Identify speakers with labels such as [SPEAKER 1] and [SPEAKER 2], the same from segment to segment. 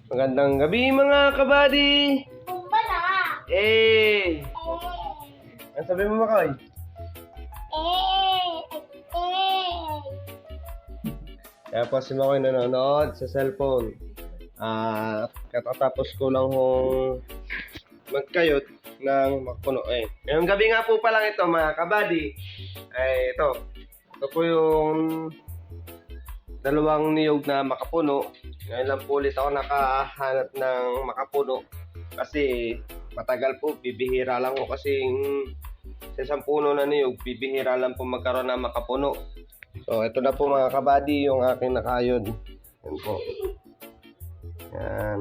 [SPEAKER 1] Magandang gabi mga kabady!
[SPEAKER 2] Kumbala!
[SPEAKER 1] Eh! Ano sabi mo Makoy? Kaya po si Makoy nanonood sa cellphone. Katatapos ko lang hong magkayot ng makapuno. Ngayong gabi nga po pa lang ito mga kabady. Ito po yung dalawang niyog na makapuno. Ngayon lang po ulit ako nakahanap ng makapuno kasi matagal po, bibihira lang po kasi sa isang puno na niyog, bibihira lang po magkaroon ng makapuno. So ito na po mga kabady yung aking nakayod. Yan po. Yan.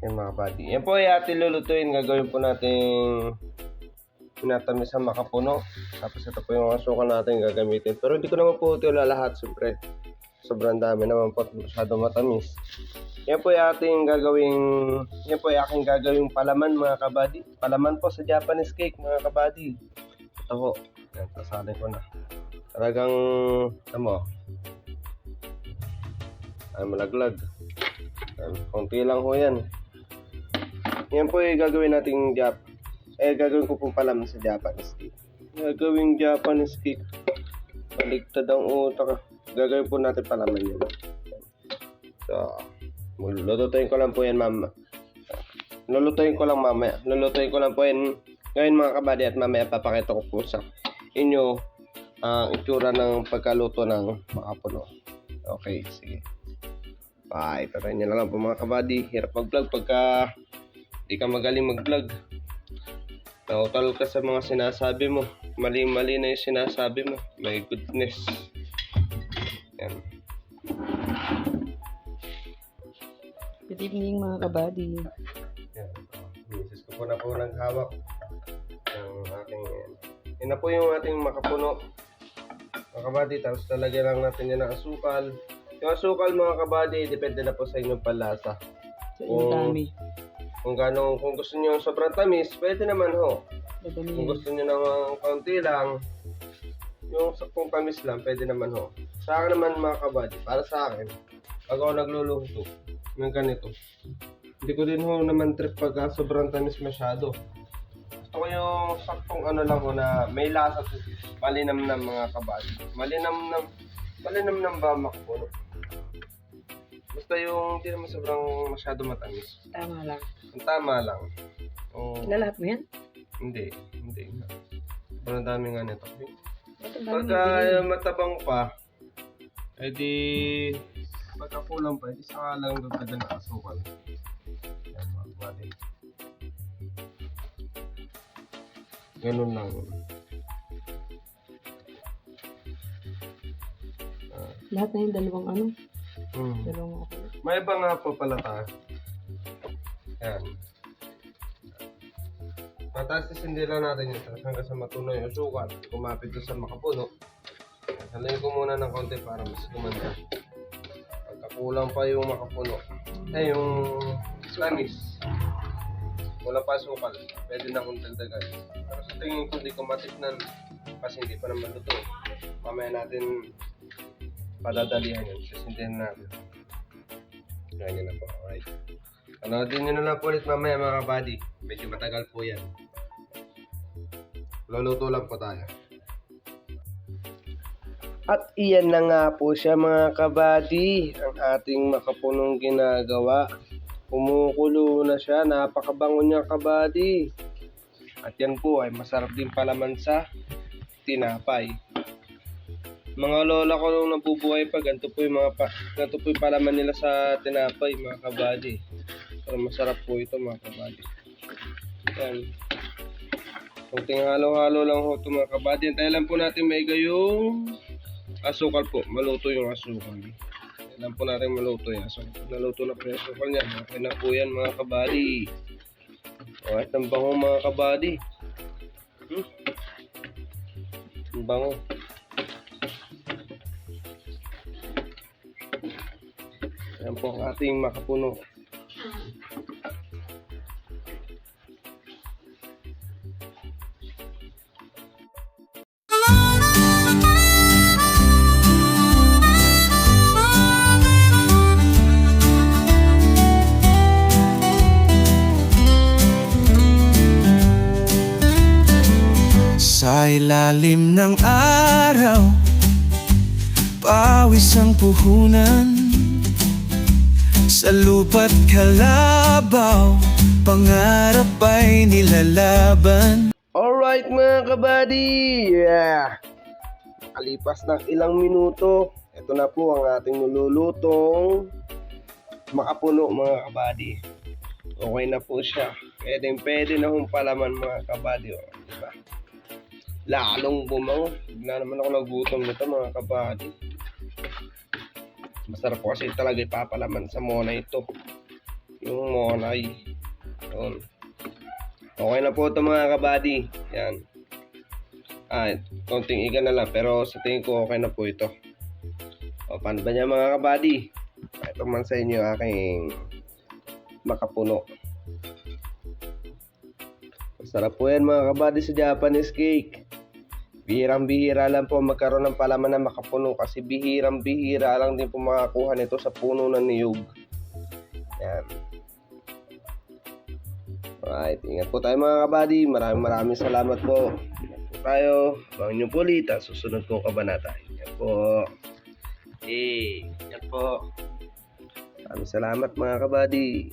[SPEAKER 1] Yan mga kabady. Yan po ay ating lulutuin. Gagawin po natin tinatamis ang makapuno. Tapos ito po yung asukal natin gagamitin. Pero hindi ko naman po ito lahat, siyempre. Sobrang dami naman po at masyado matamis. Yan po yung ating aking gagawing palaman mga kabady. Palaman po sa Japanese cake mga kabady. Ito po. Yan, sasalin ko na. Talagang, ay malaglag. Konti lang ho yan. Yan po yung gagawin nating gagawin ko pong palaman sa Japanese cake. Gagawing Japanese cake. Baligtad ang utak. Gagawin po natin palaman yun. So, lulutuin ko lang po yan mamaya. Lulutuin ko lang po yan ngayon mga kabady at mamaya papakita ko po sa inyo ang itsura ng pagkaluto ng makapuno. Okay, sige. Bye. Tatayin nyo lang po mga kabady. Hirap mag-vlog pagka di ka magaling mag-vlog. Nautal ka sa mga sinasabi mo. Mali-mali na yung sinasabi mo. My goodness. Yan.
[SPEAKER 3] Good evening mga kabady.
[SPEAKER 1] Yan. Misis ko po na po naghawak ng aking yan na po yung ating makapuno mga kabady. Tapos talagyan lang natin yan ng asukal. Yung asukal mga kabady, depende na po sa inyong palasa.
[SPEAKER 3] Sa inyong dami.
[SPEAKER 1] Kung gusto niyo sobrang tamis, pwede naman ho. Kung gusto niyo ng kaunti lang, yung saktong tamis lang, pwede naman ho. Sa akin naman mga kabady, para sa akin, pag ako nagluluto ng ganito, hindi ko din ho naman trip pagka sobrang tamis masyado. Gusto ko yung saktong lang ho na may lasa, malinamnam mga kabady. Malinamnam ba makapuno? Basta yung hindi naman sobrang masyado matamis.
[SPEAKER 3] Tama lang.
[SPEAKER 1] Tama lang.
[SPEAKER 3] Lahat mo yan?
[SPEAKER 1] Hindi. Sobrang dami nga nito.
[SPEAKER 3] Pagka
[SPEAKER 1] matabang pa, edi pagka kulang pa, edi saka lang dagdagan ng asukal. Yan mga kabady. Ganun lang.
[SPEAKER 3] lahat na yung dalawang dalawang ako.
[SPEAKER 1] May iba nga po pala tayo. Yan. Matasis-hindi lang natin yun hanggang sa matunaw yung sukat. Kumapit doon sa makapuno. Halayin ko muna ng konti para mas gumanda. Pagkakulang pa yung makapuno. Yung tamis. Wala pa sukal. Pwede na kong dagdagan. Pero sa tingin ko, hindi ko matiknan kasi hindi pa naman luto. Mamaya natin padadalihan yun. Sisindihan natin. Ganyan na po. Alright. Panoodin nyo na lang po ulit mamaya mga kabady. Medyo matagal po yan. Luluto lang po tayo. At iyan na nga po siya mga kabady. Ang ating makapunong ginagawa. Kumukulo na siya. Napakabango niya kabady. At yan po ay masarap din palaman sa tinapay. Mga lola ko nung nabubuhay pa, ganito po yung palaman nila sa tinapay mga kabady. Pero masarap po ito mga kabady. Yan. Kunting halo-halo lang ho ito mga kabady. Antayin lang po natin maiga yung asukal po. Maluto yung asukal. Antayin lang po natin maluto yung asukal. Naluto na po yung asukal niya. Okay na po yan mga kabady. Alright, ang bango mga kabady. Ang bango. Yan po ang ating makapuno.
[SPEAKER 2] ilalim ng araw, pawis ang puhunan. Sa lupa't kalabaw, pangarap ay nilalaban.
[SPEAKER 1] Alright mga kabady, yeah. Nakalipas ng ilang minuto, ito na po ang ating nilulutong makapuno mga kabady. Okay na po siya. Pwede na hong palaman mga kabady. Oh, diba? Lalong bumango. Bigla naman ako nagutom nito mga kabady. Masarap po kasi talaga ipapalaman sa monay ito. Yung monay. Yun. Okay na po ito mga kabady. Yan. Konting iga na lang. Pero sa tingin ko okay na po ito. O, paano ba niya mga kabady? Ito man sa inyo aking makapuno. Masarap po yan mga kabady sa Japanese cake. Bihirang-bihira lang po magkaroon ng palaman na makapuno kasi bihirang-bihira lang din po makakuha nito sa puno ng niyog. Yan. Alright, ingat po tayo mga kabady. Maraming salamat po. Ingat po tayo. Abangan nyo po ulit at susunod kong kabanata. Ingat po. Ingat po. Maraming salamat mga kabady.